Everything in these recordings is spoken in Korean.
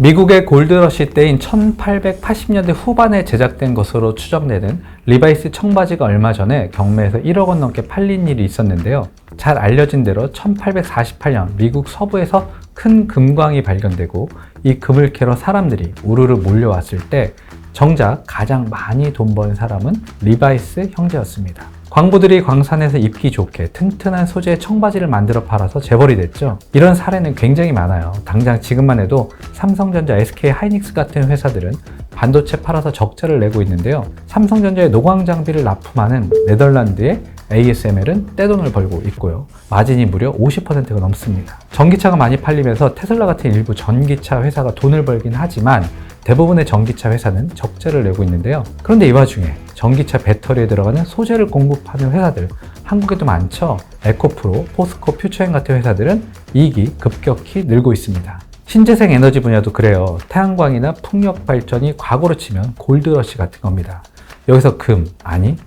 미국의 골드러시 때인 1880년대 후반에 제작된 것으로 추정되는 리바이스 청바지가 얼마 전에 경매에서 1억 원 넘게 팔린 일이 있었는데요. 잘 알려진 대로 1848년 미국 서부에서 큰 금광이 발견되고 이 금을 캐러 사람들이 우르르 몰려왔을 때 정작 가장 많이 돈 번 사람은 리바이스 형제였습니다. 광부들이 광산에서 입기 좋게 튼튼한 소재의 청바지를 만들어 팔아서 재벌이 됐죠. 이런 사례는 굉장히 많아요. 당장 지금만 해도 삼성전자, SK하이닉스 같은 회사들은 반도체 팔아서 적자를 내고 있는데요. 삼성전자의 노광 장비를 납품하는 네덜란드의 ASML은 떼돈을 벌고 있고요. 마진이 무려 50%가 넘습니다. 전기차가 많이 팔리면서 테슬라 같은 일부 전기차 회사가 돈을 벌긴 하지만 대부분의 전기차 회사는 적자를 내고 있는데요. 그런데 이 와중에 전기차 배터리에 들어가는 소재를 공급하는 회사들 한국에도 많죠. 에코프로, 포스코, 퓨처엠 같은 회사들은 이익이 급격히 늘고 있습니다. 신재생 에너지 분야도 그래요. 태양광이나 풍력 발전이 과거로 치면 골드러시 같은 겁니다. 여기서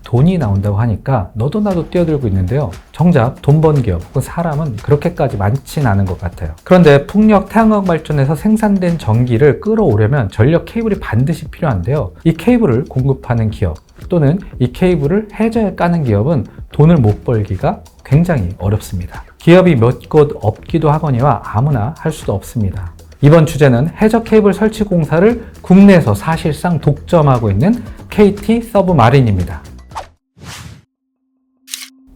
돈이 나온다고 하니까 너도 나도 뛰어들고 있는데요. 정작 돈 번 기업 혹은 사람은 그렇게까지 많지는 않은 것 같아요. 그런데 풍력, 태양광 발전에서 생산된 전기를 끌어오려면 전력 케이블이 반드시 필요한데요. 이 케이블을 공급하는 기업 또는 이 케이블을 해저에 까는 기업은 돈을 못 벌기가 굉장히 어렵습니다. 기업이 몇 곳 없기도 하거니와 아무나 할 수도 없습니다. 이번 주제는 해저 케이블 설치 공사를 국내에서 사실상 독점하고 있는 KT 서브마린입니다.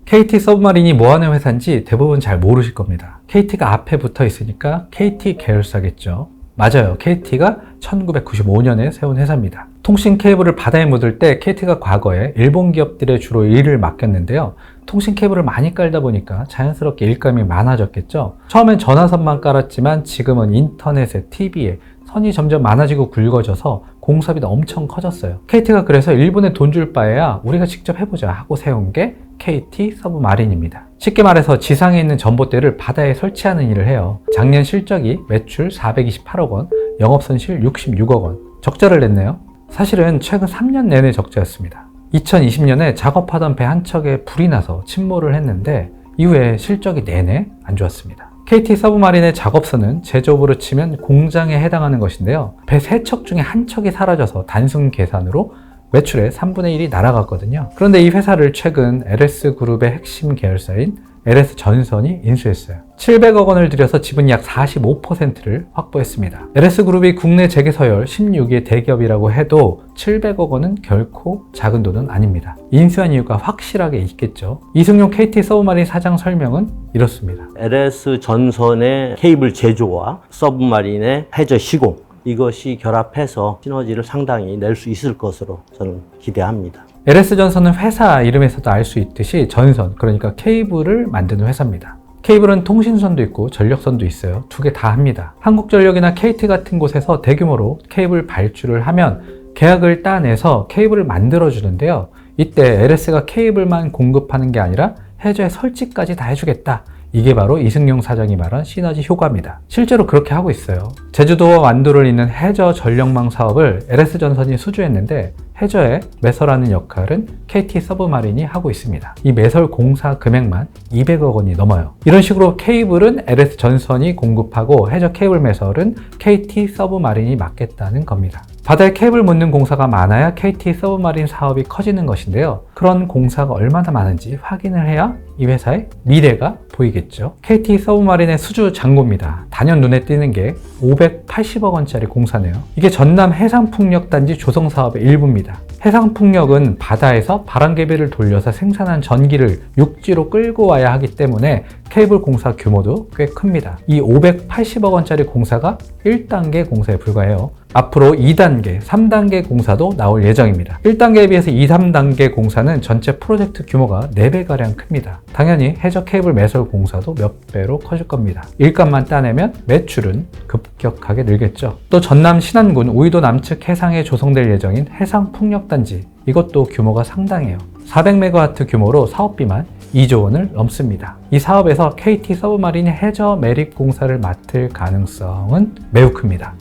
KT 서브마린이 뭐하는 회사인지 대부분 잘 모르실 겁니다. KT가 앞에 붙어 있으니까 KT 계열사겠죠. 맞아요. KT가 1995년에 세운 회사입니다. 통신 케이블을 바다에 묻을 때 KT가 과거에 일본 기업들의 주로 일을 맡겼는데요. 통신 케이블을 많이 깔다 보니까 자연스럽게 일감이 많아졌겠죠. 처음엔 전화선만 깔았지만 지금은 인터넷에, TV에 선이 점점 많아지고 굵어져서 공사비도 엄청 커졌어요. KT가 그래서 일본에 돈 줄 바에야 우리가 직접 해보자 하고 세운 게 KT 서브마린입니다. 쉽게 말해서 지상에 있는 전봇대를 바다에 설치하는 일을 해요. 작년 실적이 매출 428억 원, 영업손실 66억 원, 적자를 냈네요. 사실은 최근 3년 내내 적자였습니다. 2020년에 작업하던 배 한 척에 불이 나서 침몰을 했는데 이후에 실적이 내내 안 좋았습니다. KT 서브마린의 작업선은 제조업으로 치면 공장에 해당하는 것인데요. 배 3척 중에 한 척이 사라져서 단순 계산으로 매출의 3분의 1이 날아갔거든요. 그런데 이 회사를 최근 LS그룹의 핵심 계열사인 LS전선이 인수했어요. 700억 원을 들여서 지분 약 45%를 확보했습니다. LS그룹이 국내 재계 서열 16위의 대기업이라고 해도 700억 원은 결코 작은 돈은 아닙니다. 인수한 이유가 확실하게 있겠죠. 이승용 KT 서브마린 사장 설명은 이렇습니다. LS전선의 케이블 제조와 서브마린의 해저 시공, 이것이 결합해서 시너지를 상당히 낼 수 있을 것으로 저는 기대합니다. LS전선은 회사 이름에서도 알 수 있듯이 전선, 그러니까 케이블을 만드는 회사입니다. 케이블은 통신선도 있고 전력선도 있어요. 두 개 다 합니다. 한국전력이나 KT 같은 곳에서 대규모로 케이블 발주를 하면 계약을 따내서 케이블을 만들어 주는데요. 이때 LS가 케이블만 공급하는 게 아니라 해저의 설치까지 다 해주겠다. 이게 바로 이승용 사장이 말한 시너지 효과입니다. 실제로 그렇게 하고 있어요. 제주도와 완도를 잇는 해저 전력망 사업을 LS전선이 수주했는데 해저의 매설하는 역할은 KT 서브마린이 하고 있습니다. 이 매설 공사 금액만 200억 원이 넘어요. 이런 식으로 케이블은 LS전선이 공급하고 해저 케이블 매설은 KT 서브마린이 맡겠다는 겁니다. 바다에 케이블 묻는 공사가 많아야 KT 서브마린 사업이 커지는 것인데요. 그런 공사가 얼마나 많은지 확인을 해야 이 회사의 미래가 보이겠죠. KT 서브마린의 수주 잔고입니다. 단연 눈에 띄는 게 580억 원짜리 공사네요. 이게 전남 해상풍력단지 조성 사업의 일부입니다. 해상풍력은 바다에서 바람개비를 돌려서 생산한 전기를 육지로 끌고 와야 하기 때문에 케이블 공사 규모도 꽤 큽니다. 이 580억 원짜리 공사가 1단계 공사에 불과해요. 앞으로 2단계, 3단계 공사도 나올 예정입니다. 1단계에 비해서 2, 3단계 공사는 전체 프로젝트 규모가 4배가량 큽니다. 당연히 해저 케이블 매설 공사도 몇 배로 커질 겁니다. 일감만 따내면 매출은 급격하게 늘겠죠. 또 전남 신안군 우이도 남측 해상에 조성될 예정인 해상풍력단지, 이것도 규모가 상당해요. 400MW 규모로 사업비만 2조 원을 넘습니다. 이 사업에서 KT 서브마린이 해저 매립 공사를 맡을 가능성은 매우 큽니다.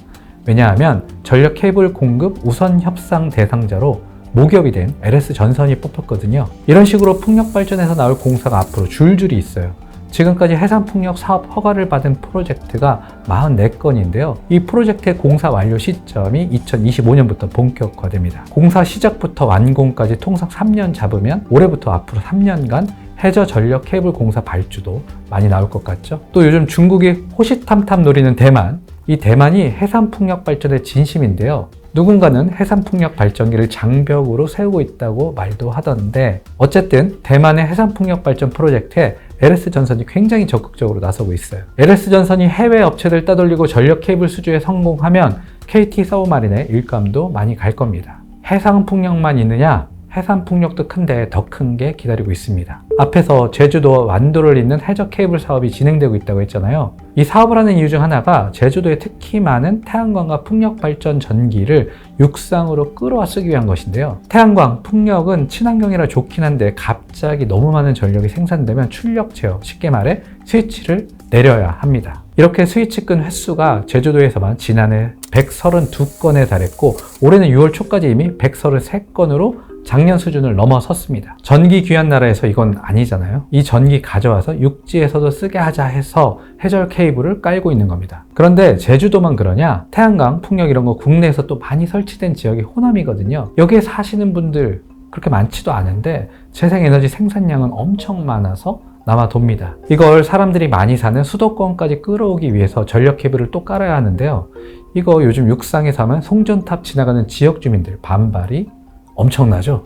왜냐하면 전력 케이블 공급 우선 협상 대상자로 모기업이 된 LS전선이 뽑혔거든요. 이런 식으로 풍력 발전에서 나올 공사가 앞으로 줄줄이 있어요. 지금까지 해상풍력 사업 허가를 받은 프로젝트가 44건인데요. 이 프로젝트의 공사 완료 시점이 2025년부터 본격화됩니다. 공사 시작부터 완공까지 통상 3년 잡으면 올해부터 앞으로 3년간 해저 전력 케이블 공사 발주도 많이 나올 것 같죠. 또 요즘 중국이 호시탐탐 노리는 대만, 이 대만이 해상풍력 발전의 진심인데요. 누군가는 해상풍력 발전기를 장벽으로 세우고 있다고 말도 하던데, 어쨌든 대만의 해상풍력 발전 프로젝트에 LS전선이 굉장히 적극적으로 나서고 있어요. LS전선이 해외 업체들 따돌리고 전력 케이블 수주에 성공하면 KT 서브마린의 일감도 많이 갈 겁니다. 해상풍력만 있느냐? 해상풍력도 큰데 더 큰 게 기다리고 있습니다. 앞에서 제주도와 완도를 잇는 해저 케이블 사업이 진행되고 있다고 했잖아요. 이 사업을 하는 이유 중 하나가 제주도에 특히 많은 태양광과 풍력 발전 전기를 육상으로 끌어와 쓰기 위한 것인데요. 태양광, 풍력은 친환경이라 좋긴 한데 갑자기 너무 많은 전력이 생산되면 출력 제어, 쉽게 말해 스위치를 내려야 합니다. 이렇게 스위치 끈 횟수가 제주도에서만 지난해 132건에 달했고 올해는 6월 초까지 이미 133건으로 작년 수준을 넘어섰습니다. 전기 귀한 나라에서 이건 아니잖아요. 이 전기 가져와서 육지에서도 쓰게 하자 해서 해저 케이블을 깔고 있는 겁니다. 그런데 제주도만 그러냐? 태양광, 풍력 이런 거 국내에서 또 많이 설치된 지역이 호남이거든요. 여기에 사시는 분들 그렇게 많지도 않은데 재생에너지 생산량은 엄청 많아서 남아돕니다. 이걸 사람들이 많이 사는 수도권까지 끌어오기 위해서 전력 케이블을 또 깔아야 하는데요. 이거 요즘 육상에서 하면 송전탑 지나가는 지역 주민들 반발이 엄청나죠.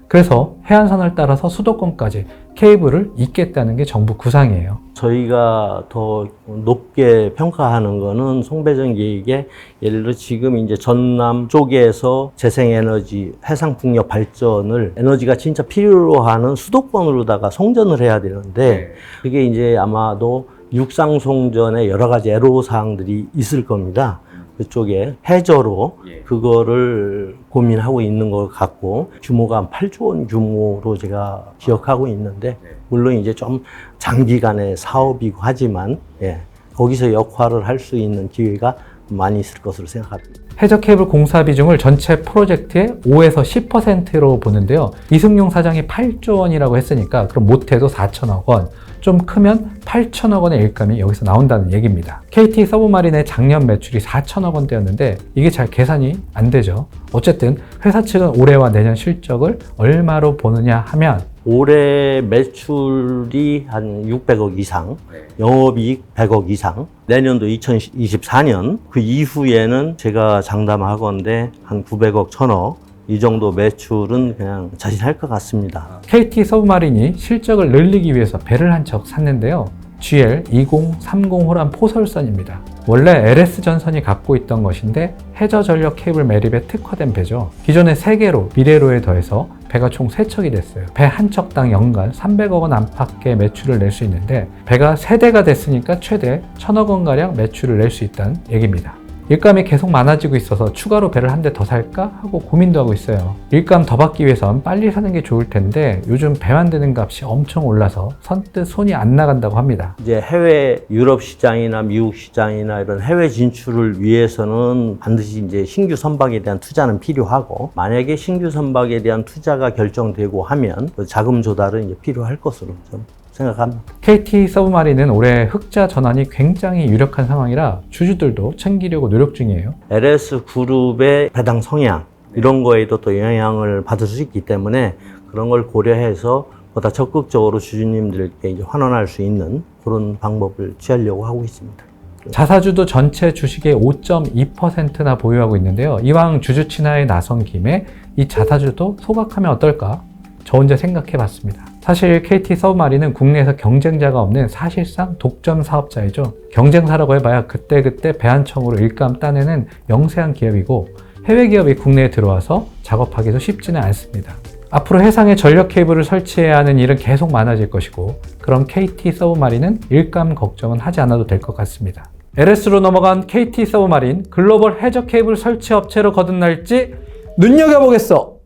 그래서 해안선을 따라서 수도권까지 케이블을 잇겠다는 게 정부 구상이에요. 저희가 더 높게 평가하는 거는 송배전 계획에 예를 들어 지금 이제 전남 쪽에서 재생에너지, 해상풍력 발전을 에너지가 진짜 필요로 하는 수도권으로다가 송전을 해야 되는데 그게 이제 아마도 육상 송전에 여러 가지 애로사항들이 있을 겁니다. 그쪽에 해저로 그거를 고민하고 있는 것 같고 규모가 한 8조 원 규모로 제가 기억하고 있는데 물론 이제 좀 장기간의 사업이고 하지만 거기서 역할을 할 수 있는 기회가 많이 있을 것으로 생각합니다. 해저 케이블 공사 비중을 전체 프로젝트의 5에서 10%로 보는데요. 이승용 사장이 8조 원이라고 했으니까 그럼 못해도 4천억 원, 좀 크면 8천억 원의 일감이 여기서 나온다는 얘기입니다. KT 서브마린의 작년 매출이 4천억 원대였는데 이게 잘 계산이 안 되죠. 어쨌든 회사 측은 올해와 내년 실적을 얼마로 보느냐 하면 올해 매출이 한 600억 이상, 영업이익 100억 이상, 내년도 2024년 그 이후에는 제가 장담하건대 한 900억, 1000억 이 정도 매출은 그냥 자신할 것 같습니다. KT 서브마린이 실적을 늘리기 위해서 배를 한 척 샀는데요. GL2030 호란 포설선입니다. 원래 LS전선이 갖고 있던 것인데 해저 전력 케이블 매립에 특화된 배죠. 기존의 3개로 미래로에 더해서 배가 총 3척이 됐어요. 배 한 척당 연간 300억 원 안팎의 매출을 낼 수 있는데 배가 3대가 됐으니까 최대 1000억 원가량 매출을 낼 수 있다는 얘기입니다. 일감이 계속 많아지고 있어서 추가로 배를 한 대 더 살까 하고 고민도 하고 있어요. 일감 더 받기 위해선 빨리 사는 게 좋을 텐데 요즘 배 만드는 값이 엄청 올라서 선뜻 손이 안 나간다고 합니다. 이제 해외 유럽 시장이나 미국 시장이나 이런 해외 진출을 위해서는 반드시 이제 신규 선박에 대한 투자는 필요하고 만약에 신규 선박에 대한 투자가 결정되고 하면 그 자금 조달은 이제 필요할 것으로 좀 생각합니다. KT 서브마린은 올해 흑자 전환이 굉장히 유력한 상황이라 주주들도 챙기려고 노력 중이에요. LS 그룹의 배당 성향 이런 거에도 또 영향을 받을 수 있기 때문에 그런 걸 고려해서 보다 적극적으로 주주님들께 이제 환원할 수 있는 그런 방법을 취하려고 하고 있습니다. 자사주도 전체 주식의 5.2%나 보유하고 있는데요. 이왕 주주 친화에 나선 김에 이 자사주도 소각하면 어떨까? 저 혼자 생각해 봤습니다. 사실 KT 서브마린은 국내에서 경쟁자가 없는 사실상 독점 사업자이죠. 경쟁사라고 해봐야 그때그때 배 한 척으로 일감 따내는 영세한 기업이고 해외 기업이 국내에 들어와서 작업하기도 쉽지는 않습니다. 앞으로 해상에 전력 케이블을 설치해야 하는 일은 계속 많아질 것이고 그럼 KT 서브마린은 일감 걱정은 하지 않아도 될 것 같습니다. LS로 넘어간 KT 서브마린 글로벌 해저 케이블 설치 업체로 거듭날지 눈여겨보겠어!